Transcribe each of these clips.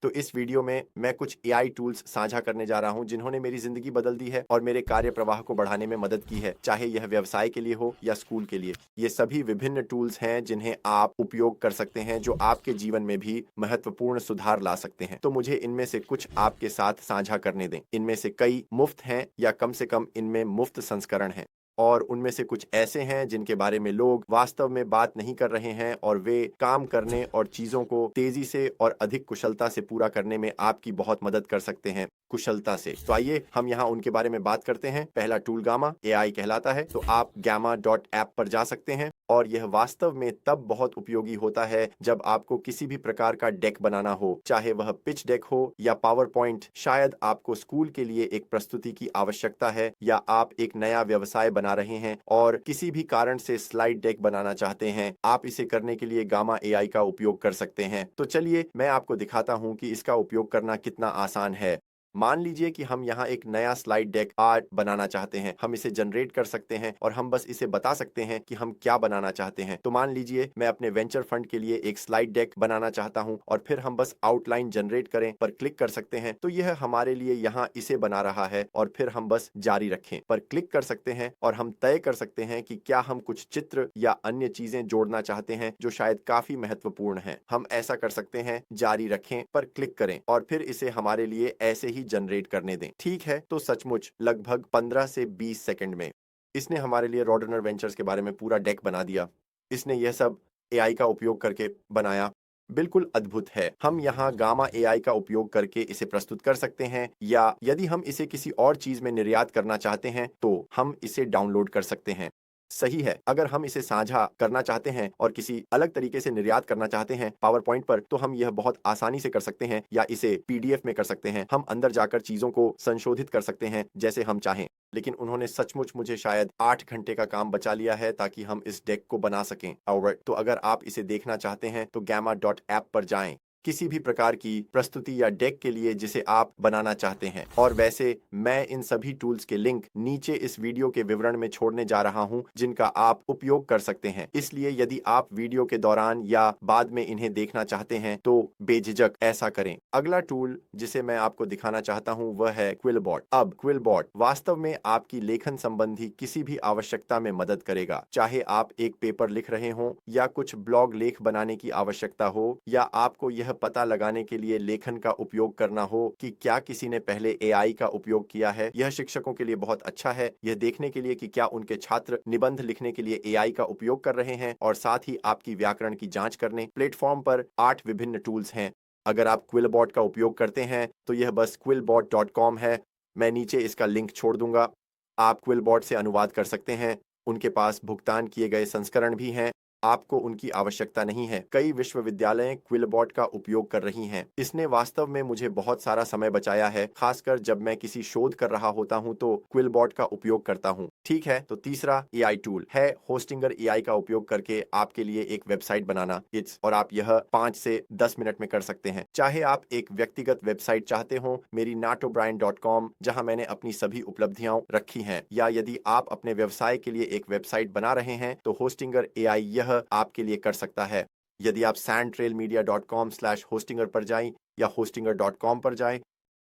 तो इस वीडियो में मैं कुछ एआई टूल्स साझा करने जा रहा हूं जिन्होंने मेरी जिंदगी बदल दी है और मेरे कार्य प्रवाह को बढ़ाने में मदद की है, चाहे यह व्यवसाय के लिए हो या स्कूल के लिए। ये सभी विभिन्न टूल्स हैं जिन्हें आप उपयोग कर सकते हैं, जो आपके जीवन में भी महत्वपूर्ण सुधार ला सकते हैं। तो मुझे इनमें से कुछ आपके साथ साझा करने दें। इनमें से कई मुफ्त हैं या कम से कम इनमें मुफ्त संस्करण हैं, और उनमें से कुछ ऐसे हैं जिनके बारे में लोग वास्तव में बात नहीं कर रहे हैं और वे काम करने और चीजों को तेजी से और अधिक कुशलता से पूरा करने में आपकी बहुत मदद कर सकते हैं, कुशलता से। तो आइए हम यहाँ उनके बारे में बात करते हैं। पहला टूल गामा एआई कहलाता है। तो आप gamma.app पर जा सकते हैं, और यह वास्तव में तब बहुत उपयोगी होता है जब आपको किसी भी प्रकार का डेक बनाना हो, चाहे वह पिच डेक हो या पावर पॉइंट। शायद आपको स्कूल के लिए एक प्रस्तुति की आवश्यकता है, या आप एक नया व्यवसाय बना रहे हैं और किसी भी कारण से स्लाइड डेक बनाना चाहते हैं। आप इसे करने के लिए गामा एआई का उपयोग कर सकते हैं। तो चलिए मैं आपको दिखाता हूं कि इसका उपयोग करना कितना आसान है। मान लीजिए कि हम यहाँ एक नया स्लाइड डेक आर्ट बनाना चाहते हैं। हम इसे जनरेट कर सकते हैं और हम बस इसे बता सकते हैं कि हम क्या बनाना चाहते हैं। तो मान लीजिए मैं अपने वेंचर फंड के लिए एक स्लाइड डेक बनाना चाहता हूं, और फिर हम बस आउटलाइन जनरेट करें पर क्लिक कर सकते हैं। तो यह हमारे लिए यहाँ इसे बना रहा है, और फिर हम बस जारी रखें पर क्लिक कर सकते हैं, और हम तय कर सकते हैं कि क्या हम कुछ चित्र या अन्य चीजें जोड़ना चाहते हैं जो शायद काफी महत्वपूर्ण है। हम ऐसा कर सकते हैं, जारी रखें पर क्लिक करें, और फिर इसे हमारे लिए ऐसे ही जनरेट करने दें। ठीक है, तो सचमुच लगभग 15 से 20 सेकंड में इसने हमारे लिए रोडरनर वेंचर्स के बारे में पूरा डेक बना दिया। इसने यह सब एआई का उपयोग करके बनाया। बिल्कुल अद्भुत है। हम यहाँ गामा एआई का उपयोग करके इसे प्रस्तुत कर सकते हैं, या यदि हम इसे किसी और चीज में निर्यात करना चाहते हैं तो हम इसे डाउनलोड कर सकते हैं। सही है, अगर हम इसे साझा करना चाहते हैं और किसी अलग तरीके से निर्यात करना चाहते हैं पावर पॉइंट पर, तो हम यह बहुत आसानी से कर सकते हैं, या इसे पीडीएफ में कर सकते हैं। हम अंदर जाकर चीजों को संशोधित कर सकते हैं जैसे हम चाहें। लेकिन उन्होंने सचमुच मुझे शायद 8 घंटे का काम बचा लिया है ताकि हम इस डेक को बना सकें। ऑलराइट, तो अगर आप इसे देखना चाहते हैं तो gamma.app पर जाएं, किसी भी प्रकार की प्रस्तुति या डेक के लिए जिसे आप बनाना चाहते हैं। और वैसे मैं इन सभी टूल्स के लिंक नीचे इस वीडियो के विवरण में छोड़ने जा रहा हूं, जिनका आप उपयोग कर सकते हैं। इसलिए यदि आप वीडियो के दौरान या बाद में इन्हें देखना चाहते हैं तो बेझिझक ऐसा करें। अगला टूल जिसे मैं आपको दिखाना चाहता हूं वह है क्विलबॉट। अब क्विलबॉट वास्तव में आपकी लेखन संबंधी किसी भी आवश्यकता में मदद करेगा, चाहे आप एक पेपर लिख रहे हों, या कुछ ब्लॉग लेख बनाने की आवश्यकता हो, या आपको यह पता लगाने के लिए लेखन का उपयोग करना हो कि क्या किसी ने पहले एआई का उपयोग किया है। यह शिक्षकों के लिए बहुत अच्छा है, यह देखने के लिए कि क्या उनके छात्र निबंध लिखने के लिए एआई का उपयोग कर रहे हैं, और साथ ही आपकी व्याकरण की जांच करने। प्लेटफॉर्म पर 8 विभिन्न टूल्स हैं। अगर आप क्विलबॉट का उपयोग करते हैं तो यह बस quillbot.com है। मैं नीचे इसका लिंक छोड़ दूंगा। आप क्विलबॉट से अनुवाद कर सकते हैं। उनके पास भुगतान किए गए संस्करण भी हैं। आपको उनकी आवश्यकता नहीं है। कई विश्वविद्यालय क्विलबॉट का उपयोग कर रही हैं। इसने वास्तव में मुझे बहुत सारा समय बचाया है, खासकर जब मैं किसी शोध कर रहा होता हूं तो क्विलबॉट का उपयोग करता हूं। ठीक है, तो तीसरा एआई टूल है होस्टिंगर एआई का उपयोग करके आपके लिए एक वेबसाइट बनाना। और आप यह 5 से 10 मिनट में कर सकते हैं। चाहे आप एक व्यक्तिगत वेबसाइट चाहते हो, मेरी natobryan.com, जहां मैंने अपनी सभी उपलब्धियां रखी हैं, या यदि आप अपने व्यवसाय के लिए एक वेबसाइट बना रहे हैं तो होस्टिंगर एआई यह आपके लिए कर सकता है। यदि आप sandtrailmedia.com/hostinger पर जाएं या hostinger.com पर जाएं,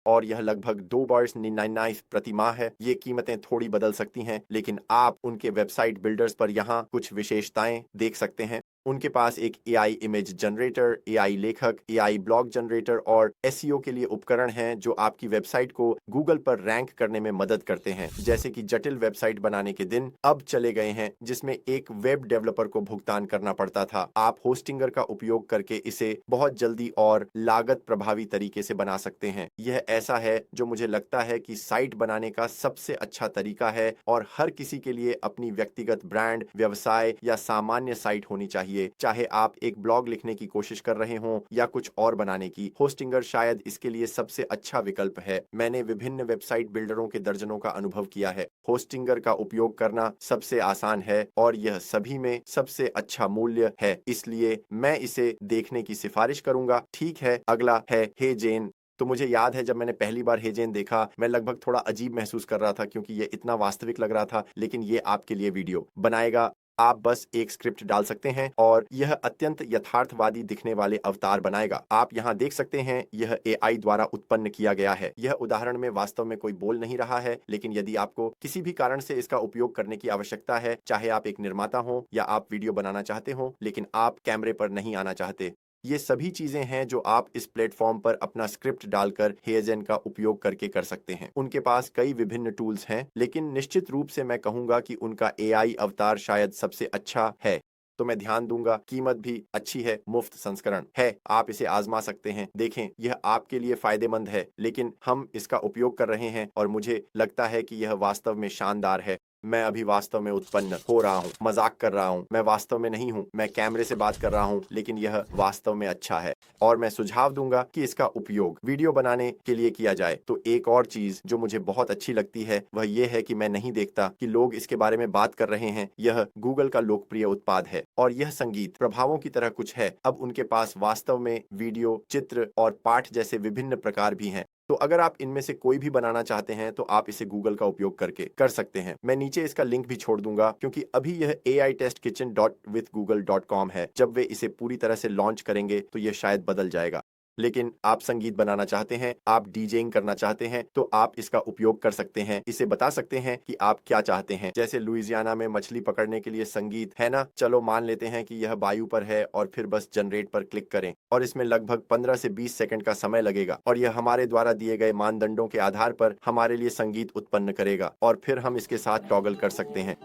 और यह लगभग $2.99 प्रति माह है। ये कीमतें थोड़ी बदल सकती हैं, लेकिन आप उनके वेबसाइट बिल्डर्स पर यहाँ कुछ विशेषताएं देख सकते हैं। उनके पास एक एआई इमेज जनरेटर, एआई लेखक, एआई ब्लॉग जनरेटर और एसईओ के लिए उपकरण हैं जो आपकी वेबसाइट को गूगल पर रैंक करने में मदद करते हैं। जैसे कि जटिल वेबसाइट बनाने के दिन अब चले गए हैं, जिसमें एक वेब डेवलपर को भुगतान करना पड़ता था। आप होस्टिंगर का उपयोग करके इसे बहुत जल्दी और लागत प्रभावी तरीके से बना सकते हैं। यह ऐसा है जो मुझे लगता है कि साइट बनाने का सबसे अच्छा तरीका है, और हर किसी के लिए अपनी व्यक्तिगत ब्रांड, व्यवसाय या सामान्य साइट होनी चाहिए। चाहे आप एक ब्लॉग लिखने की कोशिश कर रहे हों या कुछ और बनाने की, होस्टिंगर शायद इसके लिए सबसे अच्छा विकल्प है। मैंने विभिन्न वेबसाइट बिल्डरों के दर्जनों का अनुभव किया है। होस्टिंगर का उपयोग करना सबसे आसान है, और यह सभी में सबसे अच्छा मूल्य है, इसलिए मैं इसे देखने की सिफारिश करूंगा। ठीक है, अगला है हेजेन। तो मुझे याद है जब मैंने पहली बार हेजेन देखा, मैं लगभग थोड़ा अजीब महसूस कर रहा था क्योंकि ये इतना वास्तविक लग रहा था। लेकिन ये आपके लिए वीडियो बनाएगा आप बस एक स्क्रिप्ट डाल सकते हैं और यह अत्यंत यथार्थवादी दिखने वाले अवतार बनाएगा। आप यहाँ देख सकते हैं यह एआई द्वारा उत्पन्न किया गया है। यह उदाहरण में वास्तव में कोई बोल नहीं रहा है, लेकिन यदि आपको किसी भी कारण से इसका उपयोग करने की आवश्यकता है, चाहे आप एक निर्माता हो या आप वीडियो बनाना चाहते हो लेकिन आप कैमरे पर नहीं आना चाहते, ये सभी चीजें हैं जो आप इस प्लेटफॉर्म पर अपना स्क्रिप्ट डालकर हेयजन का उपयोग करके कर सकते हैं। उनके पास कई विभिन्न टूल्स हैं, लेकिन निश्चित रूप से मैं कहूंगा कि उनका एआई अवतार शायद सबसे अच्छा है। तो मैं ध्यान दूंगा, कीमत भी अच्छी है, मुफ्त संस्करण है, आप इसे आजमा सकते हैं। देखें, यह आपके लिए फायदेमंद है, लेकिन हम इसका उपयोग कर रहे हैं और मुझे लगता है कि यह वास्तव में शानदार है। मैं अभी वास्तव में उत्पन्न हो रहा हूँ, मजाक कर रहा हूँ, मैं वास्तव में नहीं हूँ, मैं कैमरे से बात कर रहा हूँ, लेकिन यह वास्तव में अच्छा है और मैं सुझाव दूंगा कि इसका उपयोग वीडियो बनाने के लिए किया जाए। तो एक और चीज जो मुझे बहुत अच्छी लगती है वह यह है कि मैं नहीं देखता कि लोग इसके बारे में बात कर रहे हैं। यह गूगल का लोकप्रिय उत्पाद है और यह संगीत प्रभावों की तरह कुछ है। अब उनके पास वास्तव में वीडियो, चित्र और पाठ जैसे विभिन्न प्रकार भी हैं। तो अगर आप इनमें से कोई भी बनाना चाहते हैं तो आप इसे गूगल का उपयोग करके कर सकते हैं। मैं नीचे इसका लिंक भी छोड़ दूंगा, क्योंकि अभी यह aitestkitchen.withgoogle.com है। जब वे इसे पूरी तरह से लॉन्च करेंगे तो यह शायद बदल जाएगा। लेकिन आप संगीत बनाना चाहते हैं, आप डीजेइंग करना चाहते हैं, तो आप इसका उपयोग कर सकते हैं। इसे बता सकते हैं कि आप क्या चाहते हैं, जैसे लुइजियाना में मछली पकड़ने के लिए संगीत है ना। चलो मान लेते हैं कि यह वायु पर है और फिर बस जनरेट पर क्लिक करें और इसमें लगभग 15 से 20 सेकंड का समय लगेगा और यह हमारे द्वारा दिए गए मानदंडों के आधार पर हमारे लिए संगीत उत्पन्न करेगा और फिर हम इसके साथ टॉगल कर सकते हैं।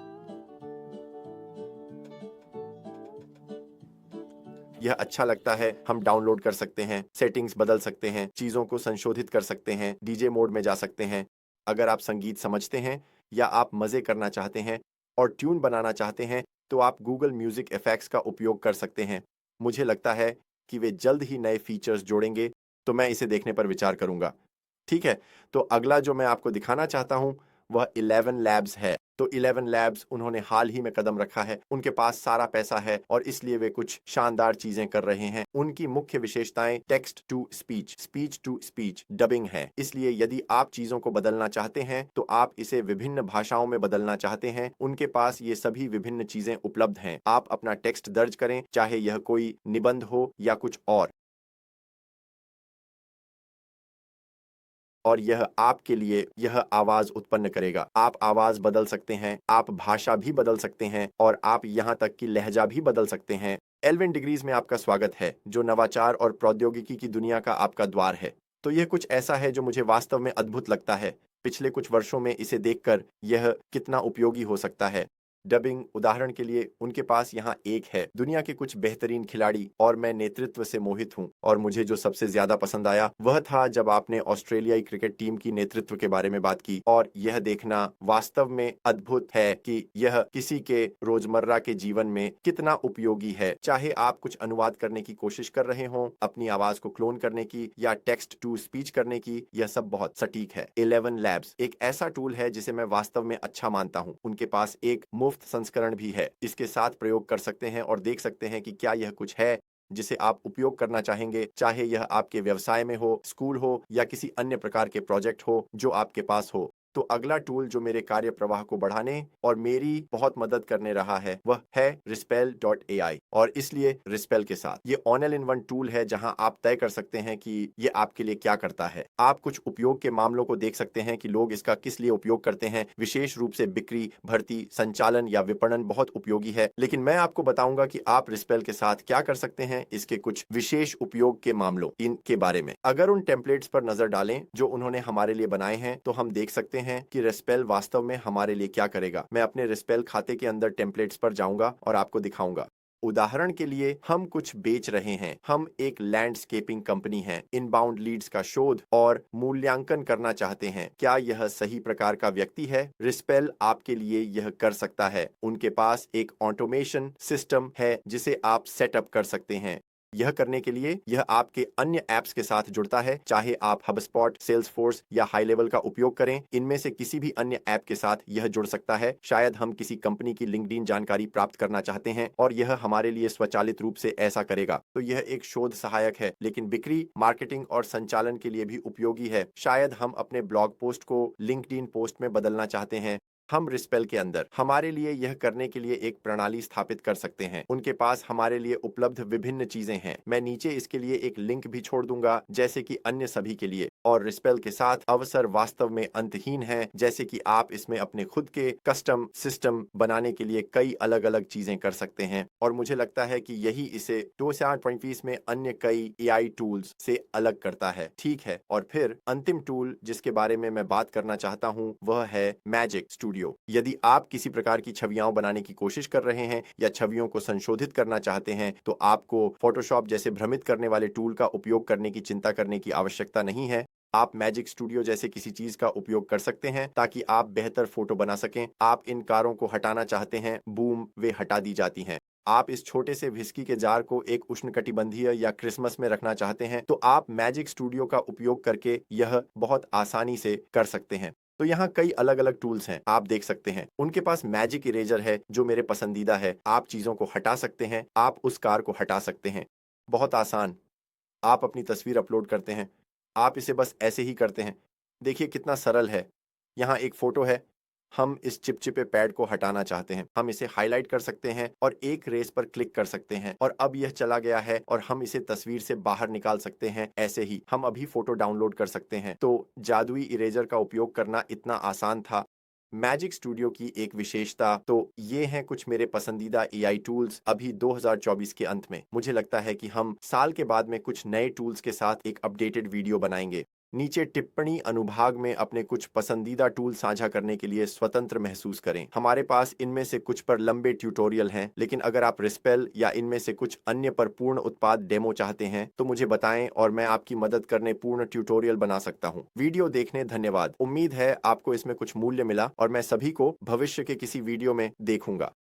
यह अच्छा लगता है, हम डाउनलोड कर सकते हैं, सेटिंग्स बदल सकते हैं, चीजों को संशोधित कर सकते हैं, डीजे मोड में जा सकते हैं। अगर आप संगीत समझते हैं या आप मजे करना चाहते हैं और ट्यून बनाना चाहते हैं तो आप गूगल म्यूजिक इफेक्ट्स का उपयोग कर सकते हैं। मुझे लगता है कि वे जल्द ही नए फीचर्स जोड़ेंगे, तो मैं इसे देखने पर विचार करूंगा। ठीक है, तो अगला जो मैं आपको दिखाना चाहता हूं वह 11 लैब्स है। तो 11 लैब्स उन्होंने हाल ही में कदम रखा है, उनके पास सारा पैसा है और इसलिए वे कुछ शानदार चीजें कर रहे हैं। उनकी मुख्य विशेषताएं text to speech, speech to speech, dubbing है। इसलिए यदि आप चीजों को बदलना चाहते हैं तो आप इसे विभिन्न भाषाओं में बदलना चाहते हैं, उनके पास ये सभी विभिन्न चीजें उपलब्ध हैं। आप अपना टेक्स्ट दर्ज करें, चाहे यह कोई निबंध हो या कुछ और यह आपके लिए यह आवाज उत्पन्न करेगा। आप आवाज बदल सकते हैं, आप भाषा भी बदल सकते हैं और आप यहाँ तक कि लहजा भी बदल सकते हैं। एल्विन डिग्रीज में आपका स्वागत है, जो नवाचार और प्रौद्योगिकी की दुनिया का आपका द्वार है। तो यह कुछ ऐसा है जो मुझे वास्तव में अद्भुत लगता है। पिछले कुछ वर्षों में इसे देखकर यह कितना उपयोगी हो सकता है। डबिंग, उदाहरण के लिए, उनके पास यहाँ एक है, दुनिया के कुछ बेहतरीन खिलाड़ी और मैं नेतृत्व से मोहित हूँ। और मुझे जो सबसे ज्यादा पसंद आया वह था जब आपने ऑस्ट्रेलियाई क्रिकेट टीम की नेतृत्व के बारे में बात की और यह देखना वास्तव में अद्भुत है कि यह किसी के रोजमर्रा के जीवन में कितना उपयोगी है। चाहे आप कुछ अनुवाद करने की कोशिश कर रहे हों, अपनी आवाज को क्लोन करने की या टेक्स्ट टू स्पीच करने की, यह सब बहुत सटीक है। 11 लैब्स एक ऐसा टूल है जिसे मैं वास्तव में अच्छा मानता हूँ। उनके पास एक मुफ्त संस्करण भी है। इसके साथ प्रयोग कर सकते हैं और देख सकते हैं कि क्या यह कुछ है जिसे आप उपयोग करना चाहेंगे, चाहे यह आपके व्यवसाय में हो, स्कूल हो या किसी अन्य प्रकार के प्रोजेक्ट हो जो आपके पास हो। तो अगला टूल जो मेरे कार्य प्रवाह को बढ़ाने और मेरी बहुत मदद करने रहा है वह है Rispel.ai और इसलिए Rispel के साथ ये ऑल इन वन टूल है जहां आप तय कर सकते हैं कि ये आपके लिए क्या करता है। आप कुछ उपयोग के मामलों को देख सकते हैं कि लोग इसका किस लिए उपयोग करते हैं। विशेष रूप से बिक्री, भर्ती, संचालन या विपणन बहुत उपयोगी है। लेकिन मैं आपको बताऊंगा कि आप Rispel के साथ क्या कर सकते हैं, इसके कुछ विशेष उपयोग के मामलों इनके बारे में। अगर उन टेम्पलेट्स पर नजर डालें जो उन्होंने हमारे लिए बनाए हैं तो हम देख सकते हैं कि Rispel वास्तव में हमारे लिए क्या करेगा। मैं अपने Rispel खाते के अंदर टेम्पलेट्स पर जाऊंगा और आपको दिखाऊंगा। उदाहरण के लिए, हम कुछ बेच रहे हैं। हम एक लैंडस्केपिंग कंपनी हैं, इनबाउंड लीड्स का शोध और मूल्यांकन करना चाहते हैं। क्या यह सही प्रकार का व्यक्ति है? Rispel आपके लिए यह कर सकता है। उनके पास एक ऑटोमेशन सिस्टम है जिसे आप सेटअप कर सकते हैं। यह करने के लिए यह आपके अन्य ऐप्स के साथ जुड़ता है, चाहे आप HubSpot, Salesforce या हाई लेवल का उपयोग करें। इनमें से किसी भी अन्य ऐप के साथ यह जुड़ सकता है। शायद हम किसी कंपनी की लिंक्डइन जानकारी प्राप्त करना चाहते हैं और यह हमारे लिए स्वचालित रूप से ऐसा करेगा। तो यह एक शोध सहायक है, लेकिन बिक्री, मार्केटिंग और संचालन के लिए भी उपयोगी है। शायद हम अपने ब्लॉग पोस्ट को लिंक्डइन पोस्ट में बदलना चाहते हैं हम रिस्पेल के अंदर हमारे लिए यह करने के लिए एक प्रणाली स्थापित कर सकते हैं। उनके पास हमारे लिए उपलब्ध विभिन्न चीजें हैं। मैं नीचे इसके लिए एक लिंक भी छोड़ दूंगा, जैसे कि अन्य सभी के लिए। और रिस्पेल के साथ अवसर वास्तव में अंतहीन है, जैसे कि आप इसमें अपने खुद के कस्टम सिस्टम बनाने के लिए कई अलग अलग चीजें कर सकते हैं। और मुझे लगता है कि यही इसे 2020 में अन्य कई एआई टूल्स से अलग करता है। ठीक है, और फिर अंतिम टूल जिसके बारे में मैं बात करना चाहता हूं वह है मैजिक स्टूडियो। यदि आप किसी प्रकार की छवियां बनाने की कोशिश कर रहे हैं या छवियों को संशोधित करना चाहते हैं, तो आपको फोटोशॉप जैसे भ्रमित करने वाले टूल का उपयोग करने की चिंता करने की आवश्यकता नहीं है। आप मैजिक स्टूडियो जैसे किसी चीज का उपयोग कर सकते हैं ताकि आप बेहतर फोटो बना सकें। आप इन कारों को हटाना चाहते हैं, बूम, वे हटा दी जाती हैं। आप इस छोटे से व्हिस्की के जार को एक उष्णकटिबंधीय या क्रिसमस में रखना चाहते हैं, तो आप मैजिक स्टूडियो का उपयोग करके यह बहुत आसानी से कर सकते हैं। तो यहाँ कई अलग अलग टूल्स हैं, आप देख सकते हैं। उनके पास मैजिक इरेजर है जो मेरे पसंदीदा है। आप चीजों को हटा सकते हैं, आप उस कार को हटा सकते हैं। बहुत आसान। आप अपनी तस्वीर अपलोड करते हैं, आप इसे बस ऐसे ही करते हैं। देखिए कितना सरल है। यहाँ एक फोटो है, हम इस चिपचिपे पैड को हटाना चाहते हैं। हम इसे हाईलाइट कर सकते हैं और एक रेस पर क्लिक कर सकते हैं और अब यह चला गया है और हम इसे तस्वीर से बाहर निकाल सकते हैं। ऐसे ही हम अभी फोटो डाउनलोड कर सकते हैं। तो जादुई इरेजर का उपयोग करना इतना आसान था। मैजिक स्टूडियो की एक विशेषता तो ये हैं कुछ मेरे पसंदीदा एआई टूल्स अभी 2024 के अंत में। मुझे लगता है कि हम साल के बाद में कुछ नए टूल्स के साथ एक अपडेटेड वीडियो बनाएंगे। नीचे टिप्पणी अनुभाग में अपने कुछ पसंदीदा टूल साझा करने के लिए स्वतंत्र महसूस करें। हमारे पास इनमें से कुछ पर लंबे ट्यूटोरियल हैं, लेकिन अगर आप रिस्पेल या इनमें से कुछ अन्य पर पूर्ण उत्पाद डेमो चाहते हैं तो मुझे बताएं और मैं आपकी मदद करने पूर्ण ट्यूटोरियल बना सकता हूं। वीडियो देखने धन्यवाद। उम्मीद है आपको इसमें कुछ मूल्य मिला और मैं सभी को भविष्य के किसी वीडियो में देखूंगा।